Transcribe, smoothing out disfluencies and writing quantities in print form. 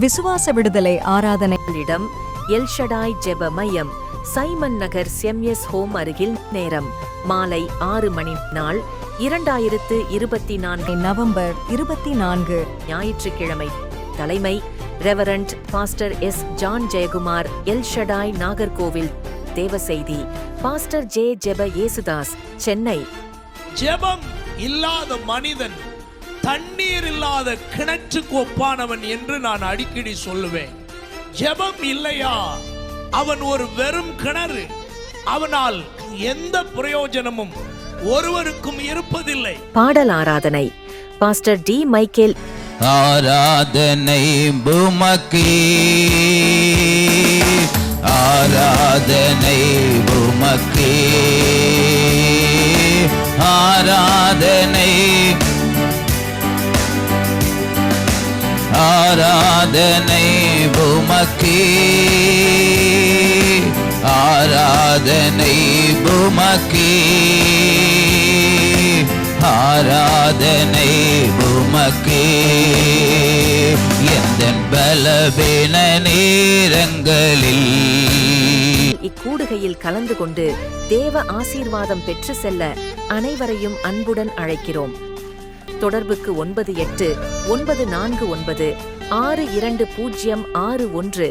விசுவாச விடுதலை ஆராதனைகளிடம் எல்ஷடாய் ஜெப மையம், சைமன் நகர் செம்யஸ் ஹோம் அருகில். நேரம் மாலை 6 மணி. நாள் 2024 நவம்பர் 24 ஞாயிற்றுக்கிழமை. தலைமை reverend pastor S. John Jeyakumar, El Shaddai Nagercoil. தேவசெய்தி பாஸ்டர் ஜே. ஜெப ஏசுதாஸ், சென்னை. ஜெபம் இல்லாத மனிதன் தண்ணீர் இல்லாத கிணற்றுக்கு ஒப்பானவன் என்று நான் அடிக்கடி சொல்லுவேன். ஜெபம் இல்லையா அவன் ஒரு வெறும் கிணறு. அவனால் எந்த பிரயோஜனமும் ஒருவருக்கும் இருப்பதில்லை. பாடல் ஆராதனை பாஸ்டர் டி. மைக்கேல். ஆராதனை பூமக்கே, ஆராதனை பூமக்கே, ஆராதனை, ஆராதனை பூமக்கே, ஆராதனை பூமக்கே, ஆராதனை பூமக்கே. எந்தன் பலவீன நேரங்களில் இக்கூடுகையில் கலந்து கொண்டு தேவ ஆசீர்வாதம் பெற்று செல்ல அனைவரையும் அன்புடன் அழைக்கிறோம். தொடர்புக்கு 98 949 620661